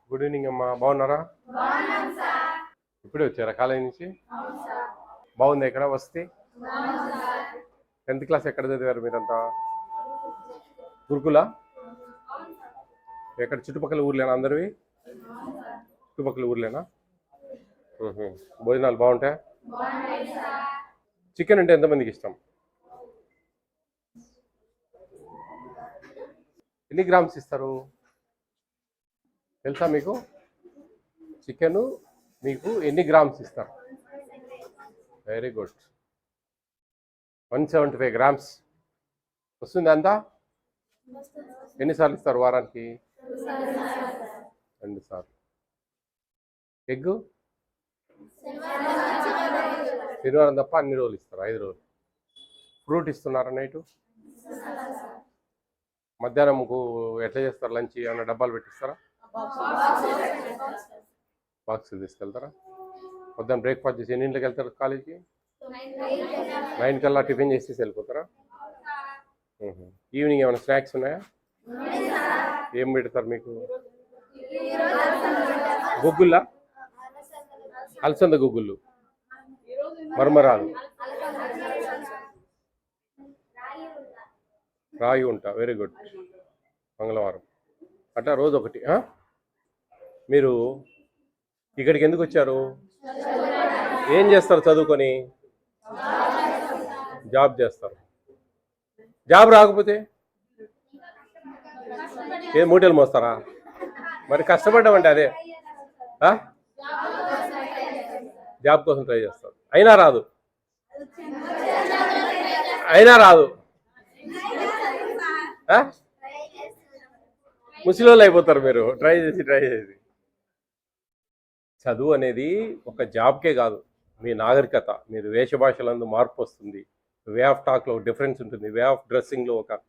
Good evening అమ్మా, బాగున్నారా? ఇప్పుడే వచ్చారా కాలేజీ నుంచి? బాగుంది. ఎక్కడ వస్తే 10th క్లాస్ ఎక్కడ చదివారు మీరంతా? గురుకుల? ఎక్కడ చుట్టుపక్కల ఊర్లేనా అందరివి? చుట్టుపక్కల ఊర్లేనా? భోజనాలు బాగుంటాయా? చికెన్ అంటే ఎంతమందికి ఇష్టం? ఎన్ని గ్రామ్స్ ఇస్తారు తెలుసా మీకు? చికెన్ మీకు ఎన్ని గ్రామ్స్ ఇస్తారు? Very good. 175 గ్రామ్స్ వస్తుంది అంతా. ఎన్నిసార్లు ఇస్తారు వారానికి? 2 సార్లు. ఎగ్గు శనివారం తప్ప అన్ని రోజులు ఇస్తారు, 5 రోజులు. ఫ్రూట్ ఇస్తున్నారా నైటు? మధ్యాహ్నంకు ఎట్లా చేస్తారు లంచ్? ఏమైనా డబ్బాలు పెట్టిస్తారా? బాక్స్ తీసుకెళ్తారా? పొద్దున్న బ్రేక్ఫాస్ట్ చేసి ఎన్నింటికి వెళ్తారు కాలేజీకి? 9 కల్లా టిఫిన్ చేసి వెళ్ళిపోతారా? ఈవినింగ్ ఏమైనా స్నాక్స్ ఉన్నాయా? ఏం పెడతారు మీకు? గుగ్గుల్లా? అలసంద గుగ్గుళ్ళు, మరమరాలు, రాయి ఉంటా. Very good. మంగళవారం అట్లా రోజు ఒకటి. మీరు ఇక్కడికి ఎందుకు వచ్చారు? ఏం చేస్తారు చదువుకొని? జాబ్ చేస్తారు. జాబ్ రాకపోతే ఏ మూటలు మోస్తారా? మరి కష్టపడ్డామంటే అదే. జాబ్ కోసం ట్రై చేస్తారు. అయినా రాదు. ముసలివాళ్ళు అయిపోతారు మీరు ట్రై చేసి. చదువు అనేది ఒక జాబ్కే కాదు, మీ నాగరికత, మీరు వేషభాషలందు మార్పు వస్తుంది, వే ఆఫ్ టాక్లో డిఫరెన్స్ ఉంటుంది, వే ఆఫ్ డ్రెస్సింగ్లో ఒక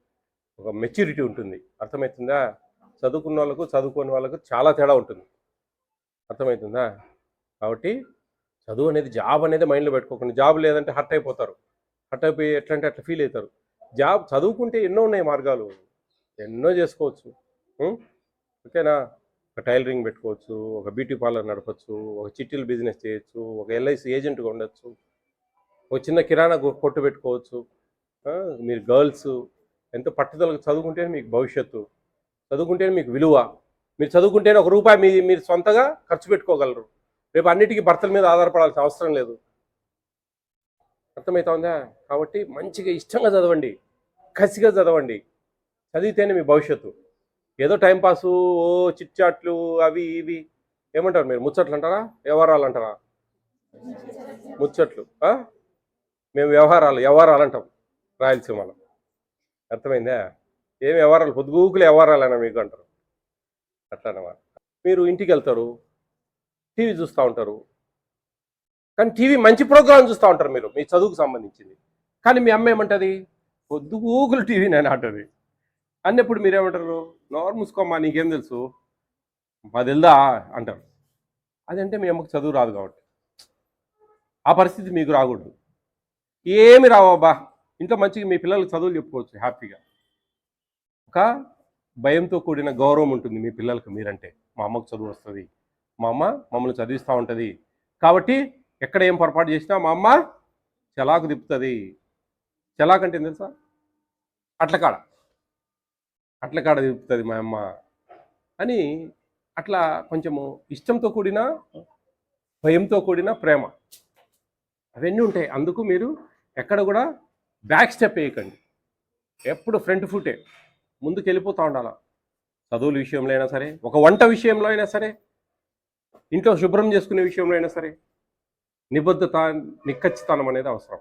మెచ్యూరిటీ ఉంటుంది. అర్థమవుతుందా? చదువుకున్న వాళ్ళకు చదువుకోని వాళ్ళకు చాలా తేడా ఉంటుంది. అర్థమవుతుందా? కాబట్టి చదువు అనేది, జాబ్ అనేది మైండ్లో పెట్టుకోకుండా, జాబ్ లేదంటే హర్ట్ అయిపోతారు. హర్ట్ అయిపోయి ఎట్లా అంటే అట్లా ఫీల్ అవుతారు. జాబ్ చదువుకుంటే ఎన్నో ఉన్నాయి మార్గాలు, ఎన్నో చేసుకోవచ్చు. ఓకేనా? ఒక టైలరింగ్ పెట్టుకోవచ్చు, ఒక బ్యూటీ పార్లర్ నడపచ్చు, ఒక చిట్టీలు బిజినెస్ చేయొచ్చు, ఒక ఎల్ఐసి ఏజెంట్గా ఉండొచ్చు, ఒక చిన్న కిరాణా కొట్టు పెట్టుకోవచ్చు. మీరు గర్ల్స్ ఎంతో పట్టుదలకు చదువుకుంటేనే మీకు భవిష్యత్తు, చదువుకుంటేనే మీకు విలువ. మీరు చదువుకుంటేనే ₹1 మీరు సొంతగా ఖర్చు పెట్టుకోగలరు. రేపు అన్నిటికీ భర్తల మీద ఆధారపడాల్సిన అవసరం లేదు. అర్థమవుతుందా? కాబట్టి మంచిగా ఇష్టంగా చదవండి, కసిగా చదవండి. చదివితేనే మీ భవిష్యత్తు. ఏదో టైంపాసు, ఓ చిట్చాట్లు, అవి ఇవి ఏమంటారు మీరు? ముచ్చట్లు అంటారా? వ్యవహారాలు అంటారా? ముచ్చట్లు. మేము వ్యవహారాలు అంటాం రాయలసీమలో. అర్థమైందా? ఏమి వ్యవహారాలు? పొద్దుగూకులు వ్యవహారాలైనా మీకు అంటారు. అట్లా అన్నమాట. మీరు ఇంటికి వెళ్తారు, టీవీ చూస్తూ ఉంటారు, కానీ టీవీ మంచి ప్రోగ్రాం చూస్తూ ఉంటారు మీరు, మీ చదువుకు సంబంధించింది. కానీ మీ అమ్మ ఏమంటుంది? పొద్దుగూకులు టీవీ నేను అంటది. అన్నప్పుడు మీరేమంటారు? నోరు మూసుకోమ్మా, నీకేం తెలుసు, మాది తెలుదా అంటారు. అదంటే మీ అమ్మకు చదువు రాదు కాబట్టి. ఆ పరిస్థితి మీకు రాకూడదు. ఏమి రావబ్బా, ఇంట్లో మంచిగా మీ పిల్లలకు చదువులు చెప్పుకోవచ్చు హ్యాపీగా. ఒక భయంతో కూడిన గౌరవం ఉంటుంది మీ పిల్లలకు మీరంటే. మా అమ్మకు చదువు వస్తుంది, మా అమ్మ మమ్మల్ని చదివిస్తూ ఉంటుంది, కాబట్టి ఎక్కడ ఏం పొరపాటు చేసినా మా అమ్మ చలాకు తిప్పుతుంది. చలాక్ అంటే తెలుసా? అట్లకాడ తిప్పుతుంది మా అమ్మ అని. అట్లా కొంచెము ఇష్టంతో కూడిన, భయంతో కూడిన ప్రేమ, అవన్నీ ఉంటాయి. అందుకు మీరు ఎక్కడ కూడా బ్యాక్ స్టెప్ వేయకండి, ఎప్పుడు ఫ్రంట్ ఫుటే ముందుకు వెళ్ళిపోతూ ఉండాలి. చదువుల విషయంలో అయినా సరే, ఒక వంట విషయంలో అయినా సరే, ఇంట్లో శుభ్రం చేసుకునే విషయంలో అయినా సరే, నిబద్ధత, నిక్కచ్చితనం అనేది అవసరం.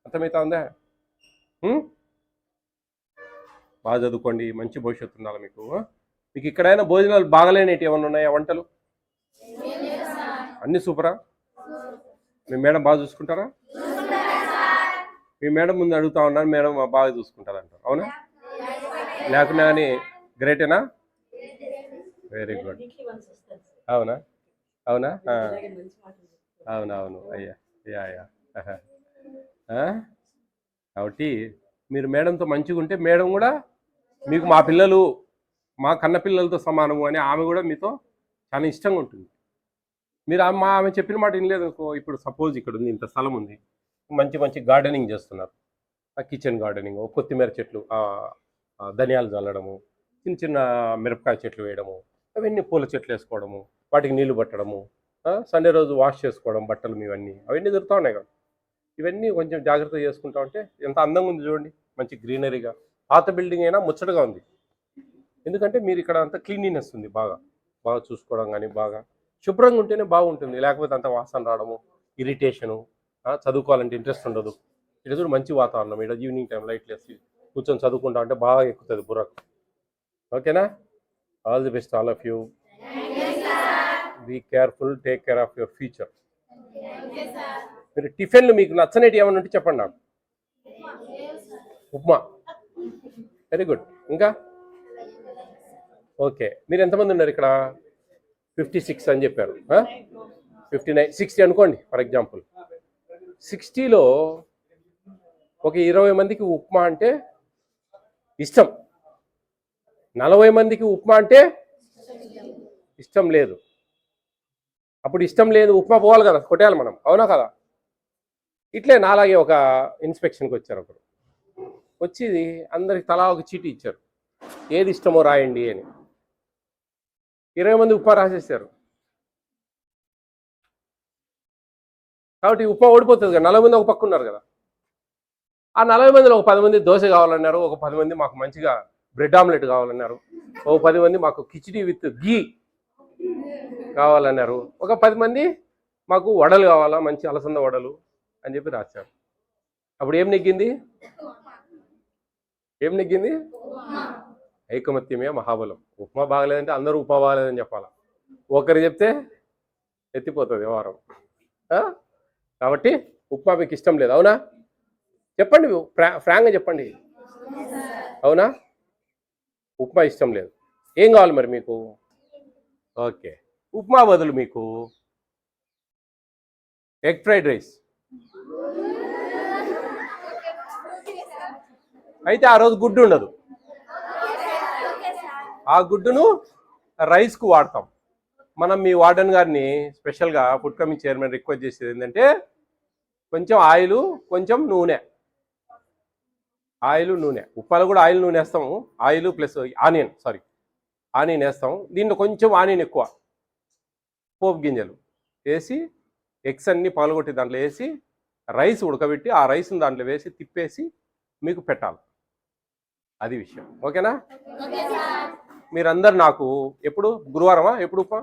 అర్థమవుతుందా? బాగా చదువుకోండి, మంచి భవిష్యత్తు ఉండాలి మీకు. మీకు ఇక్కడైనా భోజనాలు బాగలేనివి ఏమన్నా ఉన్నాయా? వంటలు అన్నీ సూపరా? మీ మేడం బాగా చూసుకుంటారా? మీ మేడం ముందు అడుగుతా ఉన్నాను, మేడం బాగా చూసుకుంటారంటారు. అవునా? లేకున్నా కానీ గ్రేటేనా? Very good. అవునా? అవునవును. అయ్యా యా. కాబట్టి మీరు మేడంతో మంచిగా ఉంటే మేడం కూడా మీకు మా పిల్లలు, మా కన్నపిల్లలతో సమానము అని ఆమె కూడా మీతో చాలా ఇష్టంగా ఉంటుంది. మీరు ఆమె చెప్పిన మాట వినలేదు అనుకో, ఇప్పుడు సపోజ్ ఇక్కడ ఉంది, ఇంత స్థలం ఉంది, మంచి మంచి గార్డెనింగ్ చేస్తున్నారు, కిచెన్ గార్డెనింగ్, కొత్తిమీర చెట్లు, ధనియాలు చల్లడము, చిన్న చిన్న మిరపకాయ చెట్లు వేయడము, అవన్నీ పూల చెట్లు వేసుకోవడము, వాటికి నీళ్లు పట్టడము, సండే రోజు వాష్ చేసుకోవడం బట్టలు ఇవన్నీ దొరుకుతూ ఉన్నాయి కదా. ఇవన్నీ కొంచెం జాగ్రత్తగా చేసుకుంటా ఉంటే ఎంత అందంగా ఉంది చూడండి, మంచి గ్రీనరీగా. పాత బిల్డింగ్ అయినా ముచ్చటగా ఉంది, ఎందుకంటే మీరు ఇక్కడ అంతా క్లీనినెస్ ఉంది, బాగా బాగా చూసుకోవడం కానీ బాగా శుభ్రంగా ఉంటేనే బాగుంటుంది. లేకపోతే అంత వాసన రావడము, ఇరిటేషను, చదువుకోవాలంటే ఇంట్రెస్ట్ ఉండదు. ఇక్కడ చూడు మంచి వాతావరణం, ఇక్కడ ఈవినింగ్ టైం లైట్లు వేసి కూర్చొని చదువుకుంటా అంటే బాగా ఎక్కుతుంది బుర్రకు. ఓకేనా? All the best all of you. Be careful, take care of your future. మీరు టిఫిన్లు మీకు నచ్చనేటి ఏమైనా ఉంటే చెప్పండి నాకు. Upma, very good. ఇంకా ఓకే, మీరు ఎంతమంది ఉన్నారు ఇక్కడ? 56 అని చెప్పారు. 59, 60 అనుకోండి ఫర్ ఎగ్జాంపుల్. 60లో ఒక 20 మందికి ఉప్మా అంటే ఇష్టం, 40 మందికి ఉప్మా అంటే ఇష్టం లేదు. అప్పుడు ఇష్టం లేదు, ఉప్మా పోవాలి కదా, కొట్టేయాలి మనం, అవునా కదా? ఇట్లే నాలాగే ఒక ఇన్స్పెక్షన్కి వచ్చారు ఒకరు, వచ్చి అందరికి తలా ఒక చీటీ ఇచ్చారు, ఏది ఇష్టమో రాయండి అని. 20 మంది ఉప్మా రాసేసారు. కాబట్టి ఉప్మా ఓడిపోతుంది కదా, 40 మంది ఒక పక్క ఉన్నారు కదా. ఆ 40 మందిలో ఒక 10 మంది దోశ కావాలన్నారు, ఒక 10 మంది మాకు మంచిగా బ్రెడ్ ఆమ్లెట్ కావాలన్నారు, ఒక 10 మంది మాకు కిచిడి విత్ గీ కావాలన్నారు, ఒక 10 మంది మాకు వడలు కావాలా, మంచి అలసంద వడలు అని చెప్పి రాశారు. అప్పుడు ఏం నెగ్గింది? ఐకమత్యమే మహాబలం. ఉప్మా బాగలేదంటే అందరూ ఉప్మా బాగలేదని చెప్పాలా, ఒకరు చెప్తే ఎత్తిపోతుంది వ్యవహారం. కాబట్టి ఉప్మా మీకు ఇష్టం లేదు, అవునా? చెప్పండి, ఫ్రాంక్గా చెప్పండి, అవునా? ఉప్మా ఇష్టం లేదు. ఏం కావాలి మరి మీకు? ఓకే, ఉప్మా బదులు మీకు ఎగ్ ఫ్రైడ్ రైస్ అయితే ఆ రోజు గుడ్డు ఉండదు, ఆ గుడ్డును రైస్కు వాడతాం మనం. మీ వార్డెన్ గారిని స్పెషల్గా ఫుడ్ కమిటీ చైర్మన్ రిక్వెస్ట్ చేసేది ఏంటంటే, కొంచెం ఆయిల్, కొంచెం నూనె, ఉప్మాలో కూడా ఆయిల్ నూనె వేస్తాము, ఆయిల్ ప్లస్ ఆనియన్ వేస్తాం. దీంట్లో కొంచెం ఆనియన్ ఎక్కువ, పోపు గింజలు వేసి ఎగ్స్ అన్ని పగలగొట్టి దాంట్లో వేసి రైస్ ఉడకబెట్టి ఆ రైస్ని దాంట్లో వేసి తిప్పేసి మీకు పెట్టాలి. అది విషయం, ఓకేనా? మీరందరు నాకు ఎప్పుడు గురువారమా, ఎప్పుడు ఉప్మా?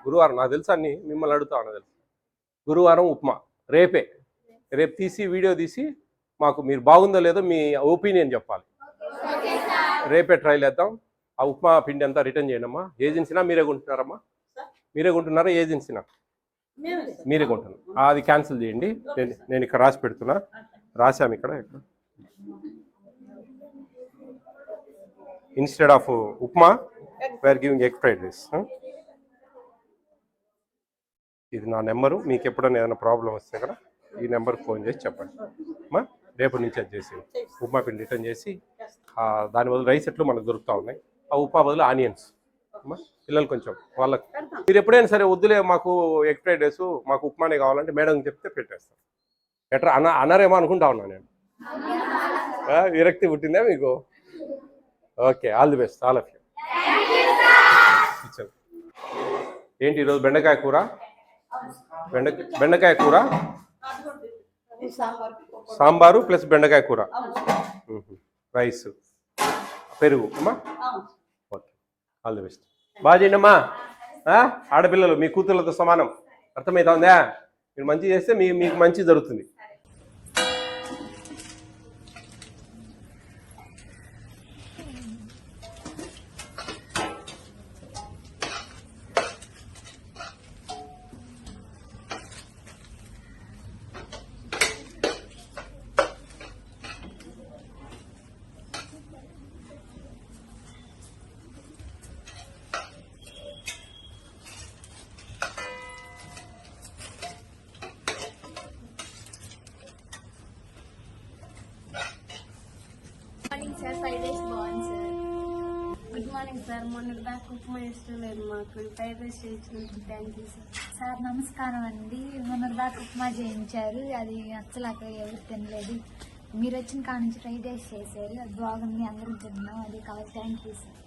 గురువారం. నాకు తెలుసా అన్ని, మిమ్మల్ని అడుగుతా ఉన్నా తెలుసు. గురువారం ఉప్మా, రేపు తీసి వీడియో తీసి మాకు మీరు బాగుందో లేదో మీ ఒపీనియన్ చెప్పాలి. రేపే ట్రైల్ వేద్దాం. ఆ ఉప్మా పిండి అంతా రిటర్న్ చేయండి అమ్మా. ఏజెన్సీనా మీరే కొంటున్నారమ్మా? మీరే కొంటున్నారా ఏజెన్సీనా? మీరే కొంటున్నారు. అది క్యాన్సిల్ చేయండి. నేను ఇక్కడ రాసి పెడుతున్నా, రాసాము ఇక్కడ. Instead of upma we are giving egg fried rice. ఇది నా నెంబరు, మీకు ఎప్పుడైనా ఏదైనా ప్రాబ్లం వస్తే కదా ఈ నెంబర్కి ఫోన్ చేసి చెప్పండి అమ్మా. రేపటి నుంచి అది చేసి ఉప్మా పిండి రిటర్న్ చేసి దాని బదులు రైస్ ఎట్లు మనకు దొరుకుతూ ఉన్నాయి, ఆ ఉప్మా బదులు ఆనియన్స్ అమ్మా. పిల్లలు కొంచెం వాళ్ళకి మీరు ఎప్పుడైనా సరే వద్దులే మాకు ఎగ్ ఫ్రైడ్ రైస్, మాకు ఉప్మానే కావాలంటే మేడం చెప్తే పెట్టేస్తాను. ఎట్లా అన్నారేమో అనుకుంటా ఉన్నా నేను. విరక్తి పుట్టిందా మీకు? Okay, all the best all of you. ఏంటి ఈరోజు బెండకాయ కూర? బెండకాయ కూర, సాంబారు ప్లస్ బెండకాయ కూర, రైస్, పెరుగు అమ్మా. Okay, all the best. బాగా చేయండి అమ్మా. ఆడపిల్లలు మీ కూతుర్లతో సమానం, అర్థమవుతుందా? మీరు మంచి చేస్తే మీకు మంచి జరుగుతుంది. Morning sir. మొన్నటి దాకా ఉప్మా ఇష్టం లేదు మాకు. ఫ్రైడ్ రైస్ చేయించినందుకు థ్యాంక్ యూ సార్. సార్ నమస్కారం అండి. మొన్నటిదాకా ఉప్మా చేయించారు, అది నచ్చలేక ఎవరు తినలేదు. మీరు వచ్చిన కాడ నుంచి ఫ్రైడ్ రైస్ చేశారు, అది బాగుంది, అందరం తిన్నాం. అది కాబట్టి థ్యాంక్ యూ సార్.